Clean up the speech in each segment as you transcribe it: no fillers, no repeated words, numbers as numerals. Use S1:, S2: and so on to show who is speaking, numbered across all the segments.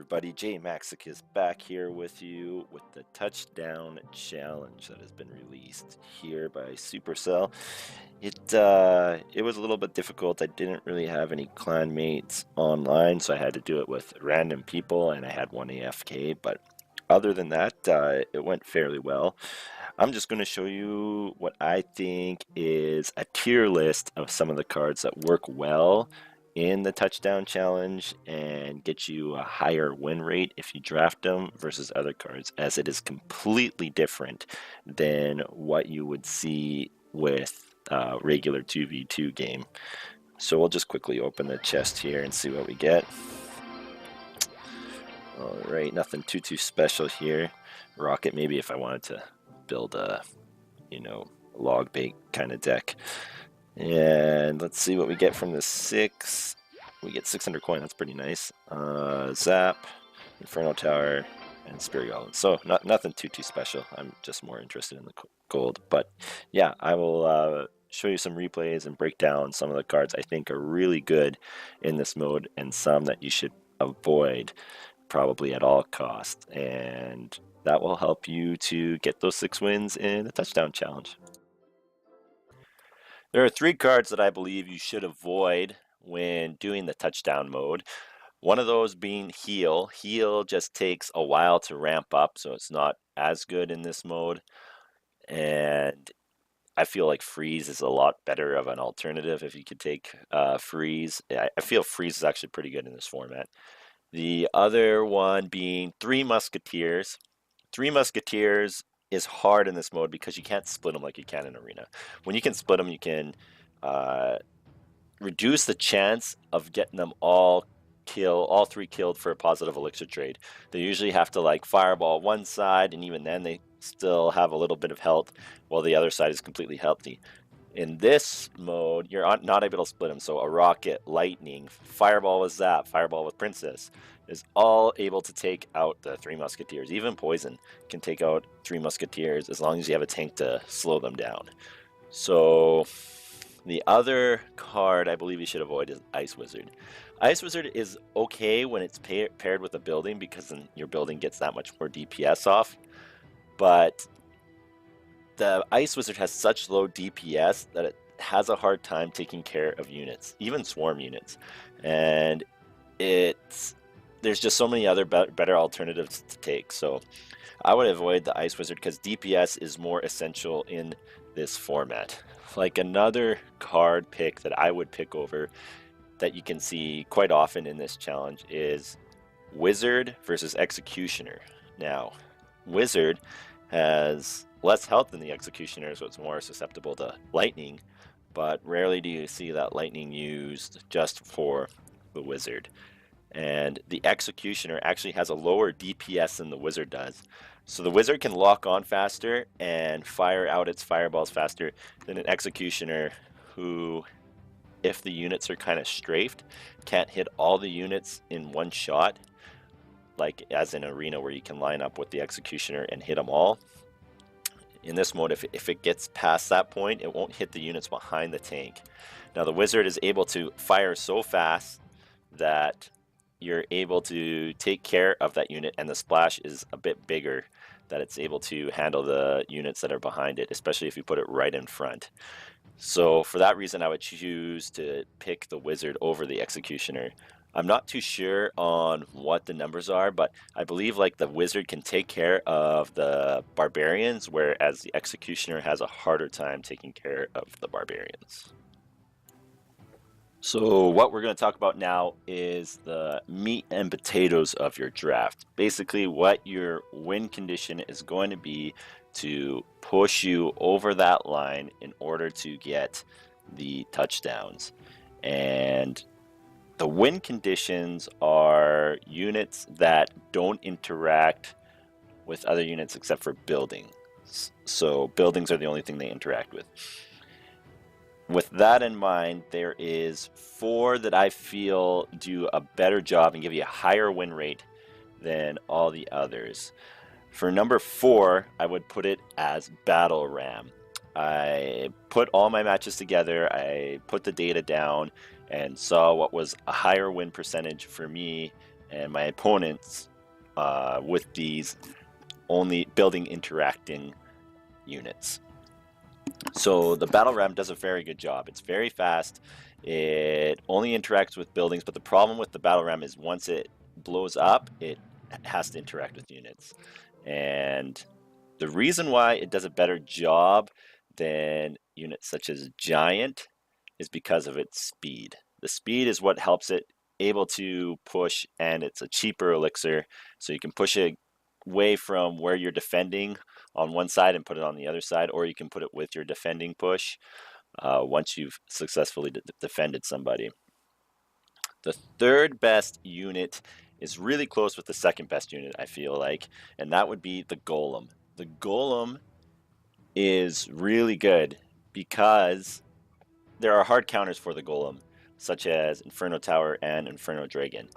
S1: everybody, JMAXICUS back here with you with the touchdown challenge that has been released here by Supercell. It was a little bit difficult. I didn't really have any clan mates online, so I had to do it with random people, and I had one AFK. But other than that, it went fairly well. I'm just going to show you what I think is a tier list of some of the cards that work well in the touchdown challenge and get you a higher win rate if you draft them versus other cards, as it is completely different than what you would see with regular 2v2 game. So we'll just quickly open the chest here and see what we get. All right, nothing too special here. Rocket maybe if I wanted to build a, log bait kind of deck. And let's see what we get from the 6. We get 600 coin. That's pretty nice. Zap, Inferno Tower, and Spirit Golem. So nothing too special. I'm just more interested in the gold. But yeah, I will show you some replays and break down some of the cards I think are really good in this mode, and some that you should avoid probably at all costs. And that will help you to get those 6 wins in the touchdown challenge. There are 3 cards that I believe you should avoid when doing the touchdown mode. One of those being Heal. Heal just takes a while to ramp up, so it's not as good in this mode. And I feel like Freeze is a lot better of an alternative if you could take Freeze. I feel Freeze is actually pretty good in this format. The other one being Three Musketeers. Three Musketeers is hard in this mode because you can't split them like you can in Arena. When you can split them, you can reduce the chance of getting them all 3 killed for a positive elixir trade. They usually have to like fireball one side, and even then they still have a little bit of health while the other side is completely healthy. In this mode, you're not able to split them. So a rocket, lightning, fireball with zap, fireball with princess is all able to take out the 3 musketeers. Even poison can take out 3 musketeers as long as you have a tank to slow them down. So the other card I believe you should avoid is Ice Wizard. Ice Wizard is okay when it's paired with a building, because then your building gets that much more DPS off. But the Ice Wizard has such low DPS that it has a hard time taking care of units, even swarm units. And there's just so many other better alternatives to take. So I would avoid the Ice Wizard because DPS is more essential in this format. Like another card pick that I would pick over that you can see quite often in this challenge is Wizard versus Executioner. Now, Wizard has less health than the Executioner, so it's more susceptible to lightning, but rarely do you see that lightning used just for the Wizard. And the Executioner actually has a lower DPS than the Wizard does. So the Wizard can lock on faster and fire out its fireballs faster than an Executioner, who, if the units are kind of strafed, can't hit all the units in one shot, like as in Arena where you can line up with the Executioner and hit them all. In this mode, if it gets past that point, it won't hit the units behind the tank. Now the Wizard is able to fire so fast that you're able to take care of that unit, and the splash is a bit bigger, that it's able to handle the units that are behind it, especially if you put it right in front. So for that reason, I would choose to pick the Wizard over the Executioner. I'm not too sure on what the numbers are, but I believe like the Wizard can take care of the Barbarians, whereas the Executioner has a harder time taking care of the Barbarians. So what we're going to talk about now is the meat and potatoes of your draft. Basically what your win condition is going to be to push you over that line in order to get the touchdowns. And the win conditions are units that don't interact with other units except for buildings. So buildings are the only thing they interact with. With that in mind, there is 4 that I feel do a better job and give you a higher win rate than all the others. For number 4, I would put it as Battle Ram. I put all my matches together, I put the data down, and saw what was a higher win percentage for me and my opponents with these only building interacting units. So the battle ram does a very good job. It's very fast. It only interacts with buildings, but the problem with the battle ram is once it blows up, it has to interact with units. And the reason why it does a better job than units such as Giant is because of its speed. The speed is what helps it able to push, and it's a cheaper elixir, so you can push it away from where you're defending on one side and put it on the other side, or you can put it with your defending push once you've successfully defended somebody. The third best unit is really close with the second best unit, I feel like, and that would be the Golem. The Golem is really good because there are hard counters for the Golem, such as Inferno Tower and Inferno Dragon.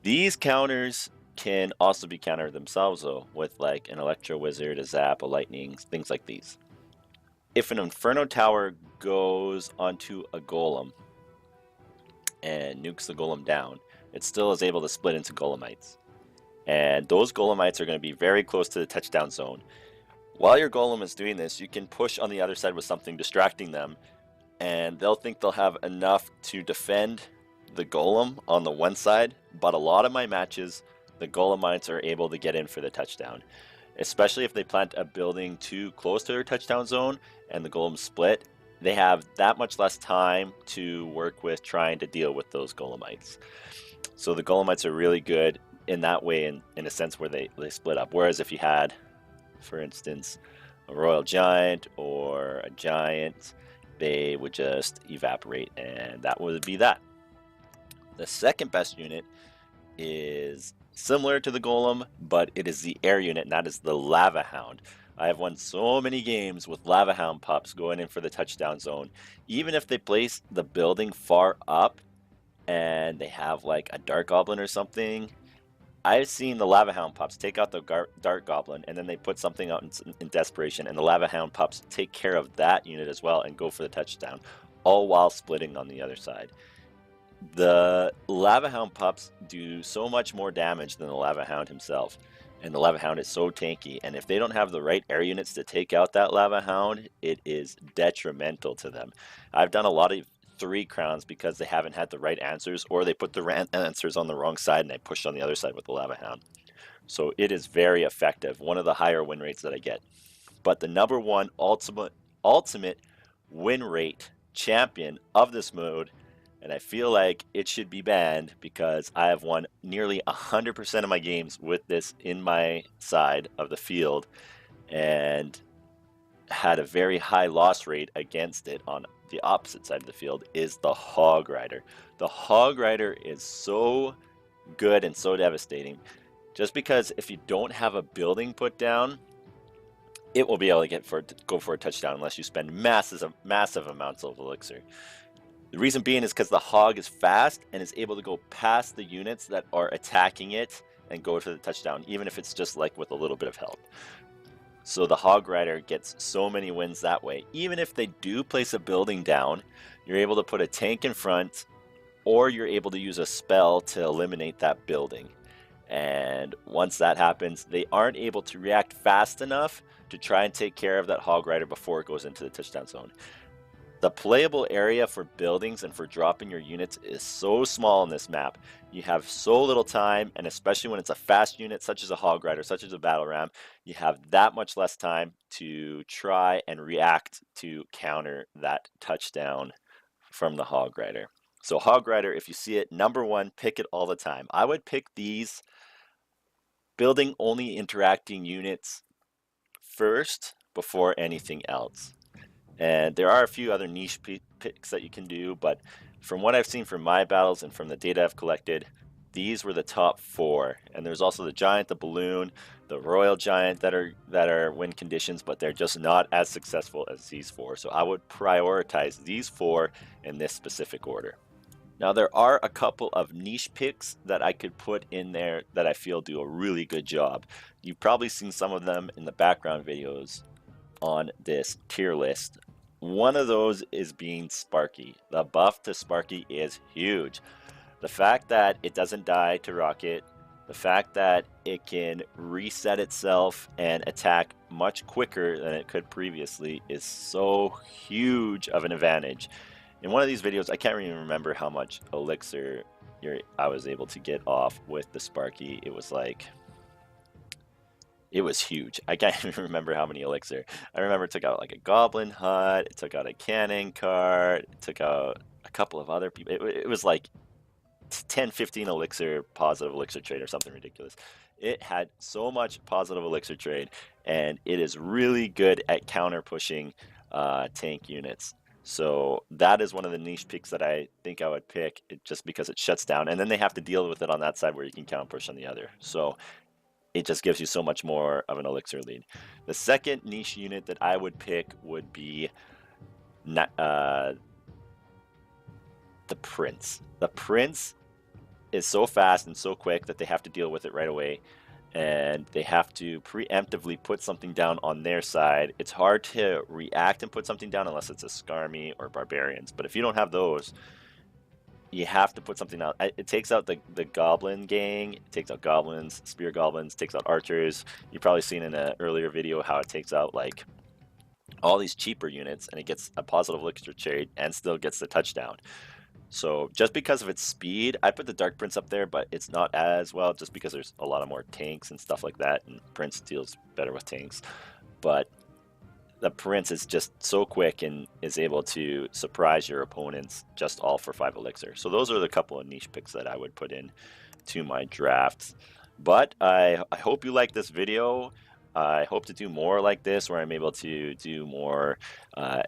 S1: These counters can also be countered themselves, though, with like an Electro Wizard, a Zap, a Lightning, things like these. If an Inferno Tower goes onto a Golem and nukes the Golem down, it still is able to split into Golemites. And those Golemites are going to be very close to the touchdown zone. While your Golem is doing this, you can push on the other side with something distracting them, and they'll think they'll have enough to defend the Golem on the one side, but a lot of my matches, the Golemites are able to get in for the touchdown. Especially if they plant a building too close to their touchdown zone and the Golem split, they have that much less time to work with trying to deal with those Golemites. So the Golemites are really good in that way, in a sense where they split up. Whereas if you had, for instance, a Royal Giant or a Giant, they would just evaporate, and that would be that. The second best unit is similar to the Golem, but it is the air unit, and that is the Lava Hound. I have won so many games with Lava Hound pups going in for the touchdown zone. Even if they place the building far up and they have like a Dark Goblin or something, I've seen the Lava Hound pups take out the Dark Goblin, and then they put something out in desperation, and the Lava Hound pups take care of that unit as well and go for the touchdown, all while splitting on the other side. The Lava Hound pups do so much more damage than the Lava Hound himself, and the Lava Hound is so tanky, and if they don't have the right air units to take out that Lava Hound, it is detrimental to them. I've done a lot of 3 crowns because they haven't had the right answers, or they put the answers on the wrong side and I pushed on the other side with the Lava Hound. So it is very effective, one of the higher win rates that I get. But the number one ultimate win rate champion of this mode, and I feel like it should be banned because I have won nearly 100% of my games with this in my side of the field and had a very high loss rate against it on the opposite side of the field, is the Hog Rider. The Hog Rider is so good and so devastating just because if you don't have a building put down, it will be able to go for a touchdown unless you spend massive amounts of elixir. The reason being is because the Hog is fast and is able to go past the units that are attacking it and go for the touchdown, even if it's just like with a little bit of health. So the Hog Rider gets so many wins that way. Even if they do place a building down, you're able to put a tank in front, or you're able to use a spell to eliminate that building. And once that happens, they aren't able to react fast enough to try and take care of that Hog Rider before it goes into the touchdown zone. The playable area for buildings and for dropping your units is so small in this map. You have so little time, and especially when it's a fast unit such as a Hog Rider, such as a Battle Ram, you have that much less time to try and react to counter that touchdown from the Hog Rider. So Hog Rider, if you see it, number one, pick it all the time. I would pick these building only interacting units first before anything else. And there are a few other niche picks that you can do, but from what I've seen from my battles and from the data I've collected, these were the top 4. And there's also the Giant, the Balloon, the Royal Giant that are win conditions, but they're just not as successful as these 4. So I would prioritize these 4 in this specific order. Now there are a couple of niche picks that I could put in there that I feel do a really good job. You've probably seen some of them in the background videos on this tier list. One of those is being Sparky. The buff to Sparky is huge. The fact that it doesn't die to rocket, the fact that it can reset itself and attack much quicker than it could previously is so huge of an advantage. In one of these videos, I can't even remember how much elixir I was able to get off with the Sparky. It was like, it was huge. I can't even remember how many elixir. I remember it took out like a goblin hut, it took out a cannon cart, it took out a couple of other people. It was like 10, 15 elixir positive elixir trade or something ridiculous. It had so much positive elixir trade, and it is really good at counter pushing tank units. So that is one of the niche picks that I think I would pick, just because it shuts down, and then they have to deal with it on that side where you can counter push on the other. So it just gives you so much more of an elixir lead. The second niche unit that I would pick would be the Prince. The Prince is so fast and so quick that they have to deal with it right away, and they have to preemptively put something down on their side. It's hard to react and put something down unless it's a Skarmy or Barbarians, but if you don't have those, you have to put something out. It takes out the goblin gang, it takes out goblins, spear goblins, takes out archers. You've probably seen in an earlier video how it takes out like all these cheaper units, and it gets a positive elixir trade and still gets the touchdown. So just because of its speed, I put the Dark Prince up there, but it's not as well just because there's a lot of more tanks and stuff like that, and Prince deals better with tanks. But the Prince is just so quick and is able to surprise your opponents just all for 5 elixir. So those are the couple of niche picks that I would put in to my drafts. But I hope you like this video. I hope to do more like this, where I'm able to do more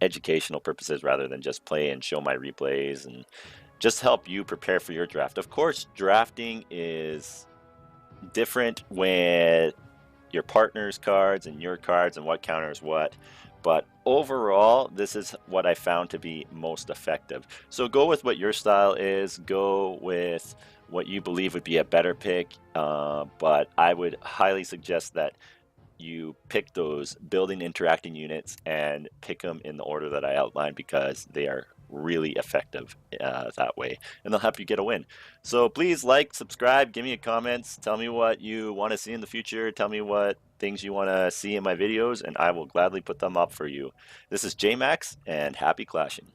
S1: educational purposes rather than just play and show my replays, and just help you prepare for your draft. Of course, drafting is different with your partner's cards and your cards and what counters what, but overall this is what I found to be most effective. So go with what your style is, go with what you believe would be a better pick, but I would highly suggest that you pick those building interacting units and pick them in the order that I outlined, because they are really effective that way, and they'll help you get a win. So please like, subscribe, give me a comments, tell me what you want to see in the future, tell me what things you want to see in my videos, and I will gladly put them up for you. This is JMAX, and happy clashing.